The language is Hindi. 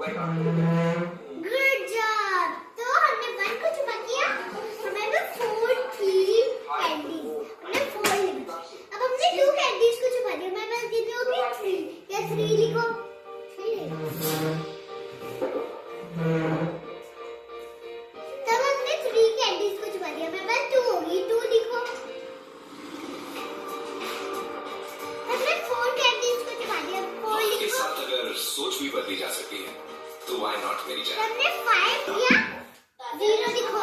Good job. तो हमने 1 को छुपा किया, हमें 4 थी कैंडीज, हमने 4 लिख दी। अब हमने 2 कैंडीज को छुपा दिया, हमारे पास कितनी होगी 3, या 3 लिखो, 3 लिखो। तब हमने 3 कैंडीज को छुपा दिया, हमारे पास 2 होगी, 2 लिखो। हमने 4 कैंडीज को छुपा दिया, 4 लिखो। के साथ अगर सोच भी बदली जा सकती है तो व्हाई नॉट मेरी जान। हमने 5 किया, 0 लिखो।